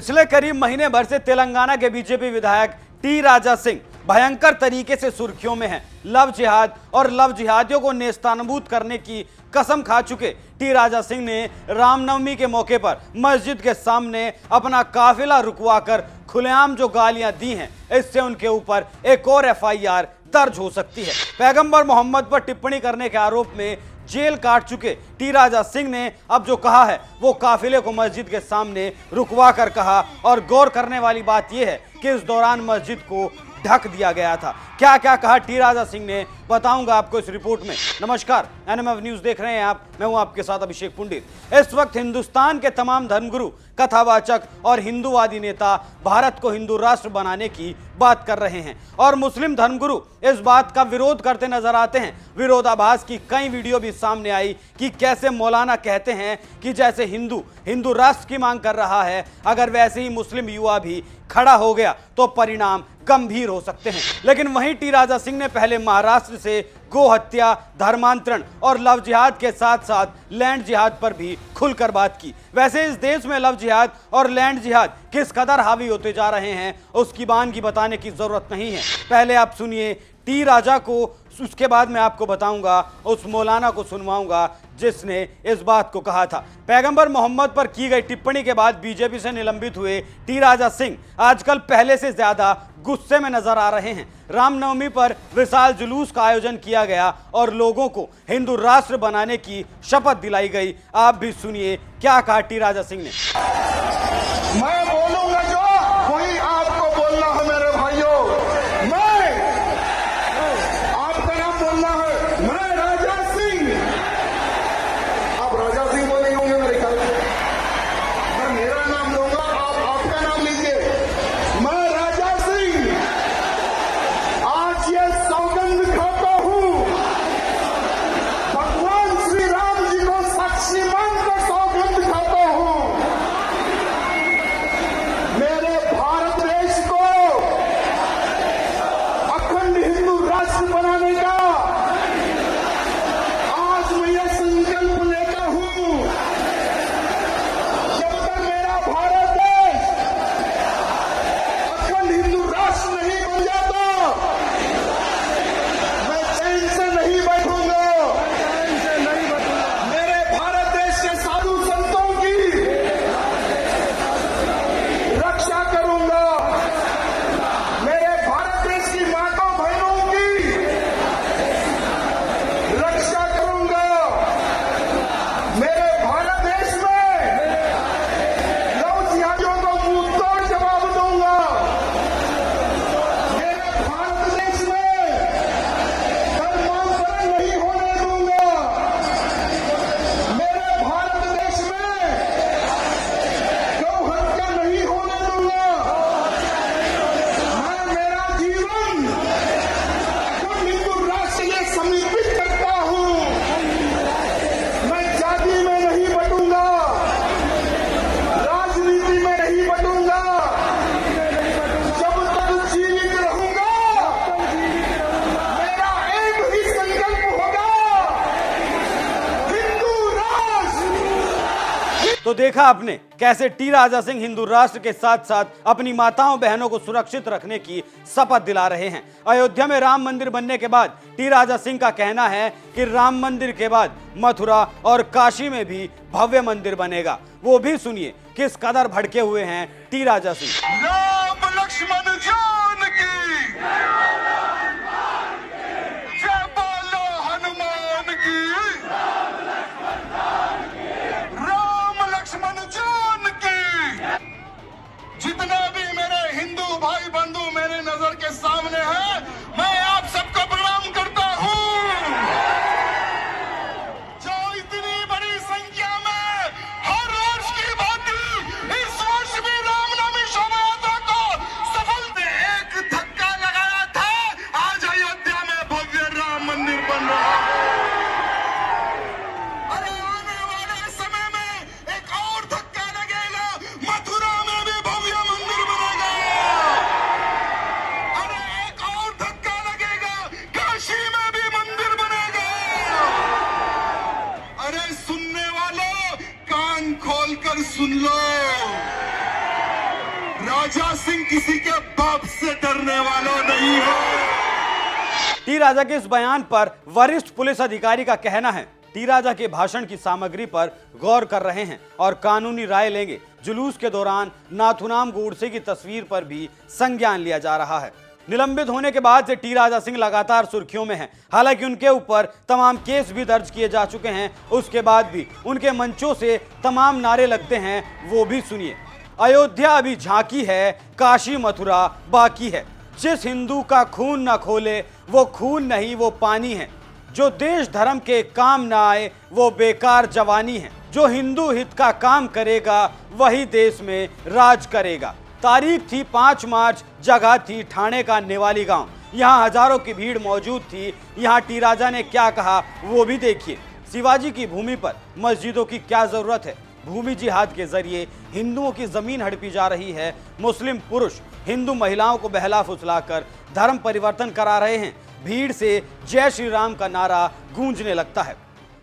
पिछले करीब महीने भर से तेलंगाना के बीजेपी विधायक टी राजा सिंह भयंकर तरीके से सुर्खियों में हैं। लव जिहाद और लव जिहादियों को नेस्तनाबूद करने की कसम खा चुके टी राजा सिंह ने रामनवमी के मौके पर मस्जिद के सामने अपना काफिला रुकवाकर खुलेआम जो गालियां दी हैं, इससे उनके ऊपर एक और एफआईआर दर्ज हो सकती है। पैगंबर मोहम्मद पर टिप्पणी करने के आरोप में जेल काट चुके टी राजा सिंह ने अब जो कहा है वो काफिले को मस्जिद के सामने रुकवा कर कहा। और गौर करने वाली बात यह है कि इस दौरान मस्जिद को ढक दिया गया था। क्या क्या कहा टी राजा सिंह ने, बताऊंगा आपको इस रिपोर्ट में। नमस्कार, एनएमएफ न्यूज देख रहे हैं आप, मैं हूं आपके साथ अभिषेक पंडित। इस वक्त हिंदुस्तान के तमाम धर्मगुरु, कथावाचक और हिंदूवादी नेता भारत को हिंदू राष्ट्र बनाने की बात कर रहे हैं और मुस्लिम धर्मगुरु इस बात का विरोध करते नजर आते हैं। विरोधाभास की कई वीडियो भी सामने आई कि कैसे मौलाना कहते हैं कि जैसे हिंदू राष्ट्र की मांग कर रहा है, अगर वैसे ही मुस्लिम युवा भी खड़ा हो गया तो परिणाम गंभीर हो सकते हैं। लेकिन वहीं टी राजा सिंह ने पहले महाराष्ट्र से गो हत्या, धर्मांतरण और लव जिहाद के साथ साथ लैंड जिहाद पर भी खुलकर बात की। वैसे इस देश में लव जिहाद और लैंड जिहाद किस कदर हावी होते जा रहे हैं उसकी बानगी बताने की जरूरत नहीं है। पहले आप सुनिए टी राजा को, उसके बाद मैं आपको बताऊंगा उस मौलाना को सुनवाऊंगा जिसने इस बात को कहा था। पैगंबर मोहम्मद पर की गई टिप्पणी के बाद बीजेपी से निलंबित हुए टी राजा सिंह आजकल पहले से ज्यादा गुस्से में नजर आ रहे हैं। रामनवमी पर विशाल जुलूस का आयोजन किया गया और लोगों को हिंदू राष्ट्र बनाने की शपथ दिलाई गई। आप भी सुनिए क्या कहा टी राजा सिंह ने। मैं बोलूंगा जो कोई आपको बोलना है मेरे भाइयों, मैं आपका नाम बोलना है, मैं राजा सिंह। आप राजा सिंह बोले होंगे मेरे ख्याल से। मैं मेरा नाम लूंगा, आप आपका नाम लीजिए। मैं राजा सिंह आज ये सौगंध खाता हूं, भगवान श्री राम जी को साक्षी मानकर सौगंध खाता हूं, मेरे भारत देश को अखंड हिंदू राष्ट्र बनाने का आज मैं यह संकल्प लेता हूं। जब तक मेरा भारत देश अखंड हिंदू राष्ट्र नहीं बन जाता, मैं चैन से नहीं बैठूंगा। मेरे भारत देश के साधु संतों की रक्षा करूंगा, मेरे भारत देश की माताओं बहनों की रक्षा करूंगा, मेरे भारत देश में लव जिहादियों को मुंह तोड़ जवाब दूंगा, मेरे भारत देश में धर्मांतरण नहीं होने दूंगा, मेरे भारत देश में गौ हत्या नहीं होने दूंगा। मैं मेरा जीवन अखंड हिंदू राष्ट्र के समर्पित करता हूं। मैं जाति में नहीं बटूंगा, राजनीति में नहीं बटूंगा। जब तक जीवित रहूंगा मेरा एक ही संकल्प होगा, हिंदू राष्ट्र। तो देखा आपने कैसे टी राजा सिंह हिंदू राष्ट्र के साथ साथ अपनी माताओं बहनों को सुरक्षित रखने की शपथ दिला रहे हैं। अयोध्या में राम मंदिर बनने के बाद टी राजा सिंह का कहना है कि राम मंदिर के बाद मथुरा और काशी में भी भव्य मंदिर बनेगा। वो भी सुनिए किस कदर भड़के हुए हैं टी राजा सिंह। राम लक्ष्मण जान की जय बोलो हनुमान की, राम लक्ष्मण जान की। जितने भी मेरे हिंदू भाई बंधु मेरे नजर के सामने हैं, मैं आप सबको प्रणाम करता हूं। जो इतनी बड़ी संख्या में हर वर्ष की भांति इस वर्ष भी रामनवमी शोभा यात्रा को सफल एक धक्का लगाया था। आज अयोध्या में भव्य राम मंदिर बन रहा है। अरे आने वाले समय में एक और धक्का लगेगा, मथुरा में भी भव्य मंदिर बनेगा। अरे एक और राजा सिंह किसी के बाप से डरने वाला नहीं है। टी राजा के इस बयान पर वरिष्ठ पुलिस अधिकारी का कहना है, टी राजा के भाषण की सामग्री पर गौर कर रहे हैं और कानूनी राय लेंगे। जुलूस के दौरान नाथुराम गोडसे की तस्वीर पर भी संज्ञान लिया जा रहा है। निलंबित होने के बाद से टी राजा सिंह लगातार सुर्खियों में हैं। हालांकि उनके ऊपर तमाम केस भी दर्ज किए जा चुके हैं, उसके बाद भी उनके मंचों से तमाम नारे लगते हैं, वो भी सुनिए। अयोध्या अभी झांकी है, काशी मथुरा बाकी है। जिस हिंदू का खून न खोले वो खून नहीं, वो पानी है। जो देश धर्म के काम ना आए वो बेकार जवानी है। जो हिंदू हित का काम करेगा वही देश में राज करेगा। तारीख थी 5 मार्च, जगह थी ठाणे का नेवाली गांव। यहां हजारों की भीड़ मौजूद थी। यहां टी राजा ने क्या कहा वो भी देखिए। शिवाजी की भूमि पर मस्जिदों की क्या जरूरत है? भूमि जिहाद के जरिए हिंदुओं की जमीन हड़पी जा रही है। मुस्लिम पुरुष हिंदू महिलाओं को बहला फुसलाकर धर्म परिवर्तन करा रहे हैं। भीड़ से जय श्री राम का नारा गूंजने लगता है।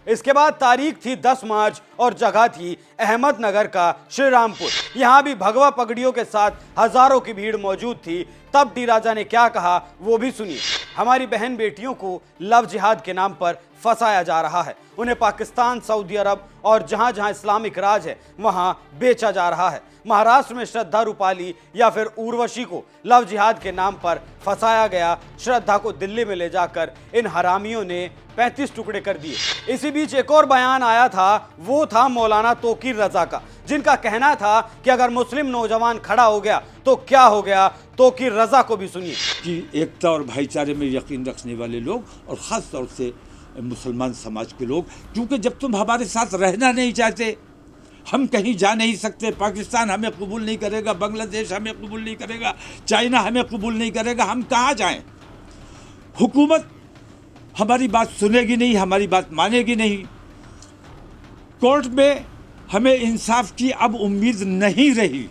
इसके बाद तारीख थी 10 मार्च और जगह थी अहमदनगर का श्रीरामपुर। यहां भी भगवा पगड़ियों के साथ हजारों की भीड़ मौजूद थी। तब टी राजा ने क्या कहा वो भी सुनिए। हमारी बहन बेटियों को लव जिहाद के नाम पर फंसाया जा रहा है। उन्हें पाकिस्तान, सऊदी अरब और जहां जहां इस्लामिक राज है वहां बेचा जा रहा है। महाराष्ट्र में श्रद्धा रूपाली या फिर उर्वशी को लव जिहाद के नाम पर फंसाया गया। श्रद्धा को दिल्ली में ले जाकर इन हरामियों ने 35 टुकड़े कर दिए। इसी बीच एक और बयान आया था, वो था मौलाना तोकीर रजा का, जिनका कहना था कि अगर मुस्लिम नौजवान खड़ा हो गया तो क्या हो गया। तोकीर रजा को भी सुनिए। कि एकता और भाईचारे में यकीन रखने वाले लोग और ख़ास तौर से मुसलमान समाज के लोग, क्योंकि जब तुम हमारे साथ रहना नहीं चाहते, हम कहीं जा नहीं सकते, पाकिस्तान हमें कबूल नहीं करेगा, बांग्लादेश हमें कबूल नहीं करेगा, चाइना हमें कबूल नहीं करेगा, हम कहाँ जाएं? हुकूमत हमारी बात सुनेगी नहीं, हमारी बात मानेगी नहीं। कोर्ट में हमें इंसाफ की अब उम्मीद नहीं रही।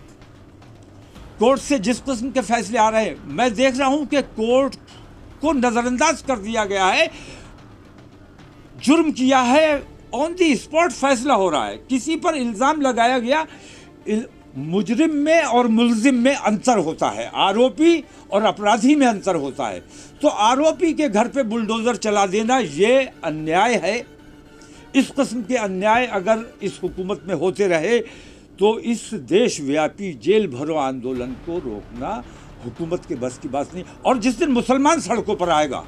कोर्ट से जिस किस्म के फैसले आ रहे हैं, मैं देख रहा हूं कि कोर्ट को नजरअंदाज कर दिया गया है। जुर्म किया है, ऑन दी स्पॉट फैसला हो रहा है। किसी पर इल्जाम लगाया गया, मुजरिम में और मुल्जिम में अंतर होता है, आरोपी और अपराधी में अंतर होता है। तो आरोपी के घर पे बुलडोजर चला देना ये अन्याय है। इस किस्म के अन्याय अगर इस हुकूमत में होते रहे तो इस देशव्यापी जेल भरो आंदोलन को रोकना हुकूमत के बस की बात नहीं। और जिस दिन मुसलमान सड़कों पर आएगा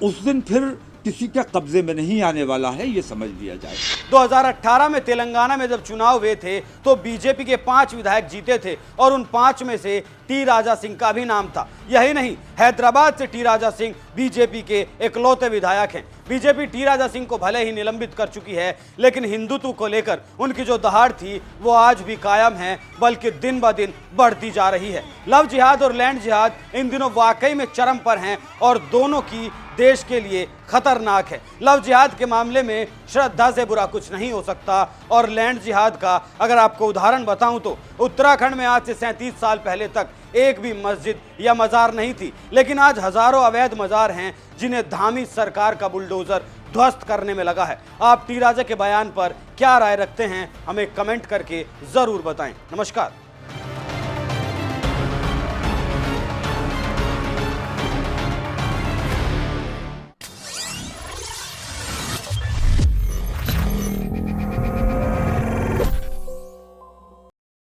उस दिन फिर किसी के कब्जे में नहीं आने वाला है, ये समझ लिया जाए। 2018 में तेलंगाना में जब चुनाव हुए थे तो बीजेपी के 5 विधायक जीते थे और उन 5 में से टी राजा सिंह का भी नाम था। यही नहीं, हैदराबाद से टी राजा सिंह बीजेपी के इकलौते विधायक हैं। बीजेपी टी राजा सिंह को भले ही निलंबित कर चुकी है, लेकिन हिंदुत्व को लेकर उनकी जो दहाड़ थी वो आज भी कायम है, बल्कि दिन ब दिन बढ़ती जा रही है। लव जिहाद और लैंड जिहाद इन दिनों वाकई में चरम पर हैं और दोनों की देश के लिए खतरनाक है। लव जिहाद के मामले में श्रद्धा से बुरा कुछ नहीं हो सकता और लैंड जिहाद का अगर आपको उदाहरण बताऊं तो उत्तराखंड में आज से 37 साल पहले तक एक भी मस्जिद या मजार नहीं थी, लेकिन आज हजारों अवैध मजार हैं जिन्हें धामी सरकार का बुलडोजर ध्वस्त करने में लगा है। आप टी राजा के बयान पर क्या राय रखते हैं, हमें कमेंट करके जरूर बताएं। नमस्कार।